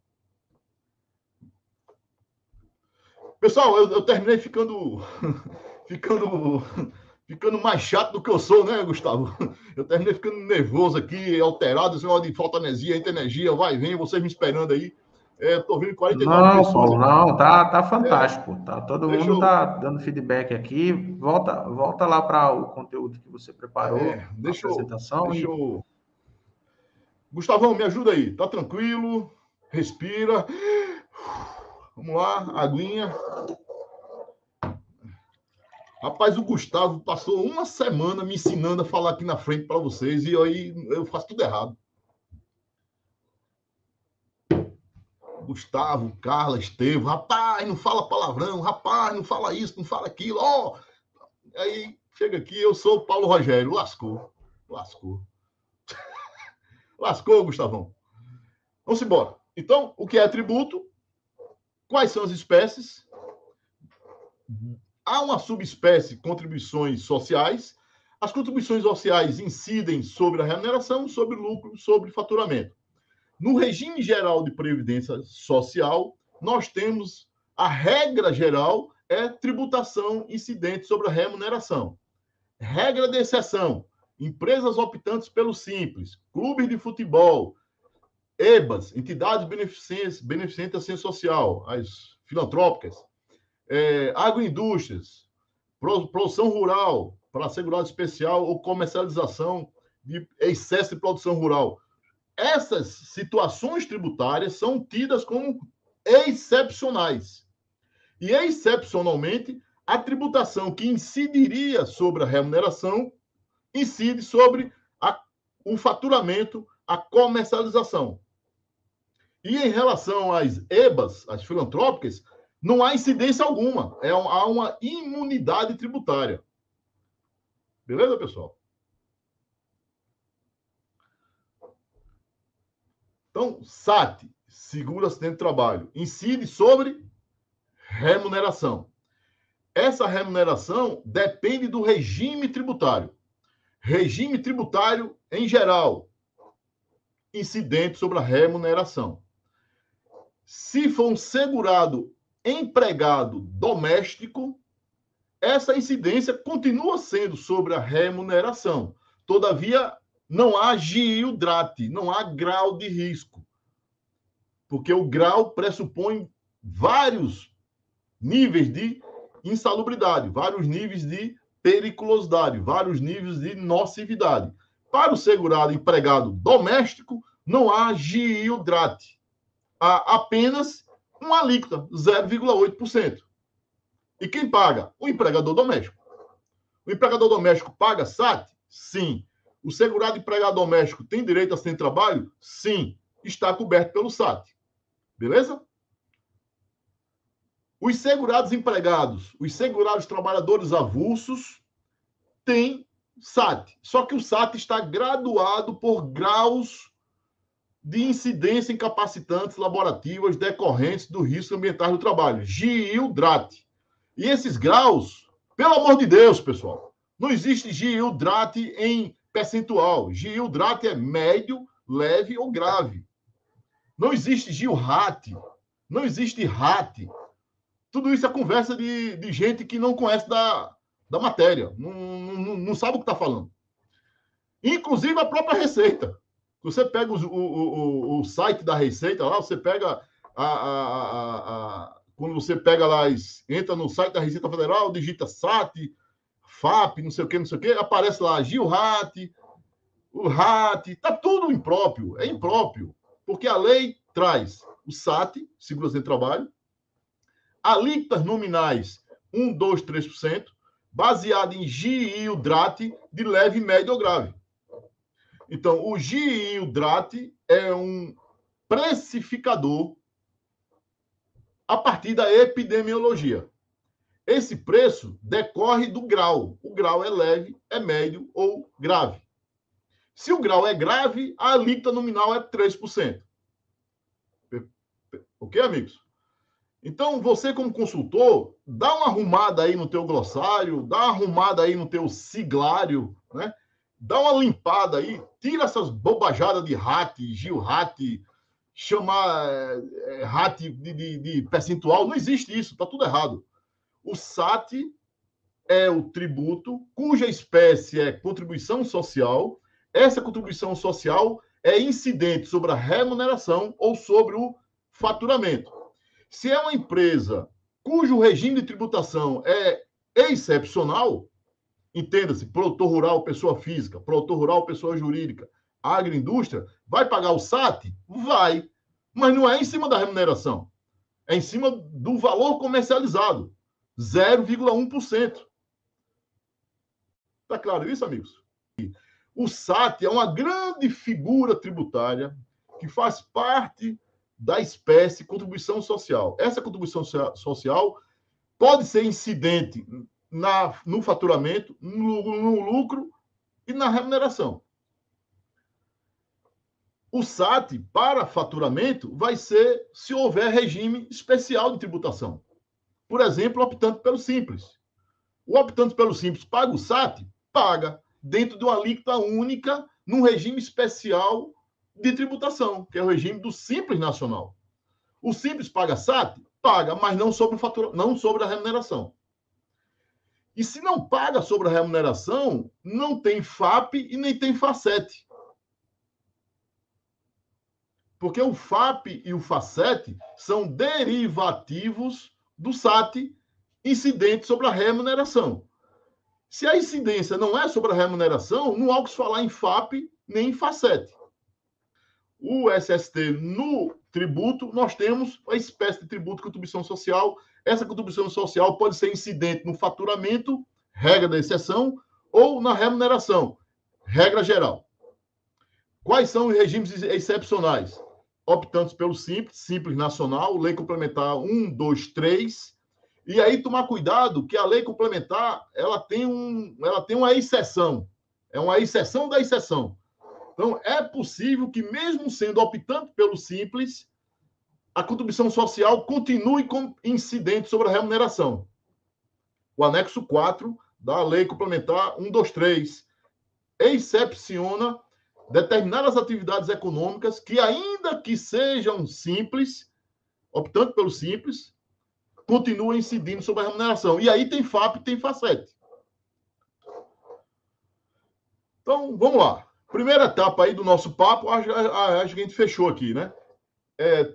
Pessoal, eu terminei ficando mais chato do que eu sou, né, Gustavo? Eu terminei ficando nervoso aqui, alterado, esse negócio de falta de energia, entra energia, vai e vem, vocês me esperando aí. Tô vendo 49 Não, pessoas Paulo, aqui. não, tá fantástico. Tá, todo Deixa mundo eu... tá dando feedback aqui. Volta lá para o conteúdo que você preparou, a apresentação. Deixa eu... Gustavão, me ajuda aí. Tá tranquilo? Respira. Vamos lá, aguinha. Rapaz, o Gustavo passou uma semana me ensinando a falar aqui na frente para vocês e aí eu faço tudo errado. Gustavo, Carla, Estevam, rapaz, não fala palavrão, rapaz, não fala isso, não fala aquilo, Aí chega aqui, eu sou o Paulo Rogério, lascou. Lascou, Gustavão. Vamos embora. Então, o que é tributo? Quais são as espécies? Há uma subespécie, contribuições sociais. As contribuições sociais incidem sobre a remuneração, sobre o lucro, sobre o faturamento. No regime geral de previdência social, nós temos a regra geral é tributação incidente sobre a remuneração. Regra de exceção, empresas optantes pelo Simples, clubes de futebol, EBAs, entidades beneficentes da ciência social, as filantrópicas, agroindústrias, produção rural, para segurado especial ou comercialização de excesso de produção rural. Essas situações tributárias são tidas como excepcionais. E, excepcionalmente, a tributação que incidiria sobre a remuneração incide sobre o faturamento, a comercialização. E em relação às EBAs, as filantrópicas, não há incidência alguma. Há uma imunidade tributária. Beleza, pessoal? Então, SAT, seguro acidente de trabalho, incide sobre remuneração. Essa remuneração depende do regime tributário. Regime tributário, em geral, incidente sobre a remuneração. Se for um segurado empregado doméstico, essa incidência continua sendo sobre a remuneração. Todavia, não há GIUDRAT, não há grau de risco. Porque o grau pressupõe vários níveis de insalubridade, vários níveis de periculosidade, vários níveis de nocividade. Para o segurado empregado doméstico, não há GIUDRAT. Há apenas uma alíquota, 0,8%. E quem paga? O empregador doméstico. O empregador doméstico paga SAT? Sim. O segurado empregado doméstico tem direito a acidente de trabalho? Sim. Está coberto pelo SAT. Beleza? Os segurados empregados, os segurados trabalhadores avulsos, têm SAT. Só que o SAT está graduado por graus de incidência incapacitantes laborativas decorrentes do risco ambiental do trabalho, GIL-DRAT. E esses graus, pelo amor de Deus, pessoal, não existe GIL-DRAT em percentual. GIL-DRAT é médio, leve ou grave. Não existe GIL-RAT, não existe RAT. Tudo isso é conversa de gente que não conhece da matéria, não sabe o que está falando. Inclusive a própria Receita. Você pega o site da Receita lá, você pega quando você pega lá, entra no site da Receita Federal, digita SAT, FAP, não sei o que, aparece lá GIL-RAT, o RAT, tá tudo impróprio, é impróprio, porque a lei traz o SAT, Segurança do Trabalho, alíquotas nominais 1, 2, 3%, baseado em GIL-DRAT de leve, médio ou grave. Então, o GIL-DRAT é um precificador a partir da epidemiologia. Esse preço decorre do grau. O grau é leve, é médio ou grave. Se o grau é grave, a alíquota nominal é 3%. Ok, amigos? Então, você como consultor, dá uma arrumada aí no teu glossário, dá uma arrumada aí no teu siglário, né? Dá uma limpada aí, tira essas bobajadas de RAT, GIL-RAT, chamar RAT de percentual, não existe isso, tá tudo errado. O SAT é o tributo cuja espécie é contribuição social. Essa contribuição social é incidente sobre a remuneração ou sobre o faturamento. Se é uma empresa cujo regime de tributação é excepcional, entenda-se, produtor rural, pessoa física, produtor rural, pessoa jurídica, agroindústria, vai pagar o SAT? Vai, mas não é em cima da remuneração, é em cima do valor comercializado, 0,1%. Tá claro isso, amigos? O SAT é uma grande figura tributária que faz parte da espécie contribuição social. Essa contribuição social pode ser incidente no faturamento, no lucro e na remuneração. O SAT, para faturamento, vai ser se houver regime especial de tributação. Por exemplo, optando pelo Simples. O optando pelo Simples paga o SAT? Paga, dentro de uma alíquota única, num regime especial de tributação, que é o regime do Simples Nacional. O Simples paga SAT? Paga, mas não sobre o não sobre a remuneração. E se não paga sobre a remuneração, não tem FAP e nem tem FACET. Porque o FAP e o FACET são derivativos do SAT incidente sobre a remuneração. Se a incidência não é sobre a remuneração, não há o que se falar em FAP nem em FACET. O SST, no tributo, nós temos a espécie de tributo de contribuição social. Essa contribuição social pode ser incidente no faturamento, regra da exceção, ou na remuneração, regra geral. Quais são os regimes excepcionais? Optando pelo Simples Nacional, Lei Complementar 1, 2, 3. E aí tomar cuidado que a Lei Complementar ela tem uma exceção. É uma exceção da exceção. Então, é possível que, mesmo sendo optando pelo Simples, a contribuição social continue com incidente sobre a remuneração. O anexo 4 da Lei Complementar 123 excepciona determinadas atividades econômicas que, ainda que sejam simples, optando pelo Simples, continuam incidindo sobre a remuneração. E aí tem FAP e tem FACET. Então, vamos lá. Primeira etapa aí do nosso papo, acho que a gente fechou aqui, né?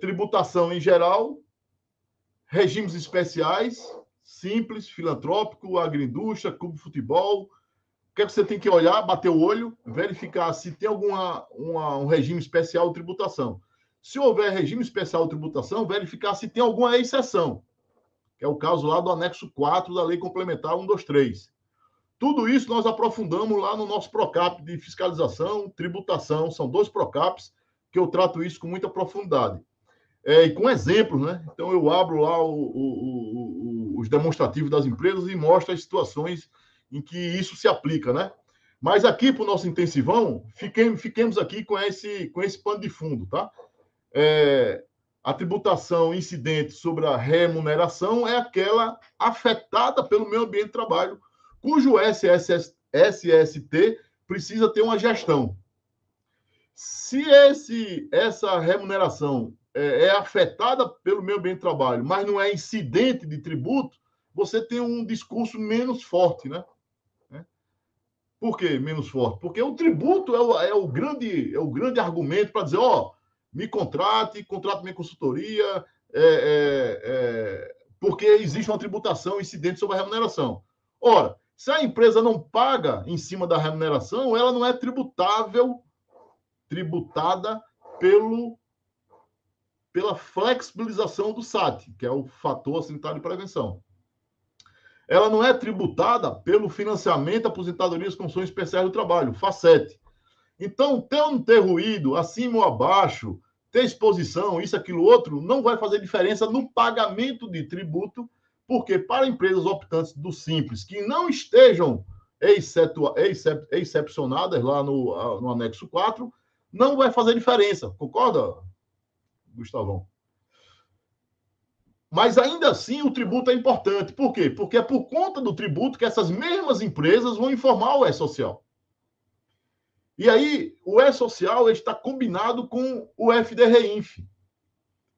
Tributação em geral, regimes especiais, Simples, filantrópico, agroindústria, clube de futebol. O que é que você tem que olhar, bater o olho, verificar se tem um regime especial de tributação. Se houver regime especial de tributação, verificar se tem alguma exceção, que é o caso lá do anexo 4 da Lei Complementar 123. Tudo isso nós aprofundamos lá no nosso PROCAP de fiscalização, tributação. São 2 PROCAPs que eu trato isso com muita profundidade. e com exemplos, né? Então, eu abro lá os demonstrativos das empresas e mostro as situações em que isso se aplica, né? Mas aqui, para o nosso intensivão, fiquemos aqui com esse pano de fundo, tá? A tributação incidente sobre a remuneração é aquela afetada pelo meio ambiente de trabalho, cujo SST precisa ter uma gestão. Se essa remuneração é afetada pelo meio ambiente de trabalho, mas não é incidente de tributo, você tem um discurso menos forte, né? Por que menos forte? Porque o tributo é o grande argumento para dizer, me contrate minha consultoria, porque existe uma tributação incidente sobre a remuneração. Ora, se a empresa não paga em cima da remuneração, ela não é tributada pela flexibilização do SAT, que é o fator sanitário de prevenção. Ela não é tributada pelo financiamento, aposentadorias, condições especiais do trabalho, FACET. Então, ter ou não ter ruído, acima ou abaixo, ter exposição, isso, aquilo, outro, não vai fazer diferença no pagamento de tributo, porque para empresas optantes do Simples, que não estejam excepcionadas lá no anexo 4, não vai fazer diferença. Concorda, Gustavão? Mas ainda assim o tributo é importante. Por quê? Porque é por conta do tributo que essas mesmas empresas vão informar o E-Social. E aí o E-Social está combinado com o FDREINF,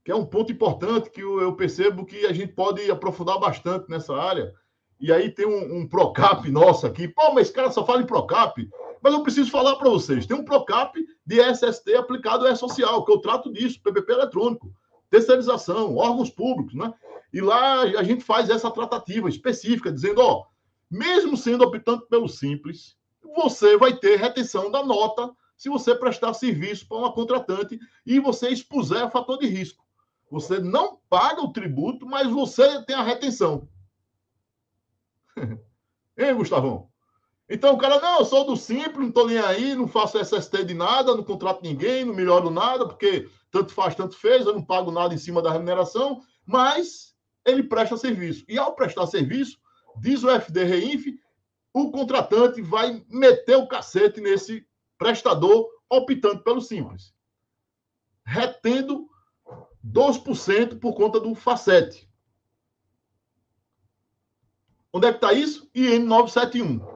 que é um ponto importante que eu percebo que a gente pode aprofundar bastante nessa área. E aí tem um PROCAP nosso aqui. Pô, mas esse cara só fala em PROCAP. Mas eu preciso falar para vocês. Tem um PROCAP de SST aplicado ao E-Social, que eu trato disso, PPP eletrônico. Terceirização, órgãos públicos, né? E lá a gente faz essa tratativa específica, dizendo, mesmo sendo optante pelo Simples, você vai ter retenção da nota se você prestar serviço para uma contratante e você expuser fator de risco. Você não paga o tributo, mas você tem a retenção. Hein, Gustavão? Então o cara, não, eu sou do Simples, não estou nem aí, não faço SST de nada, não contrato ninguém, não melhoro nada, porque tanto faz, tanto fez, eu não pago nada em cima da remuneração, mas ele presta serviço. E ao prestar serviço, diz o FDREINF, o contratante vai meter o cacete nesse prestador optando pelo Simples, retendo 2% por conta do FACET. Onde é que está isso? IN 971.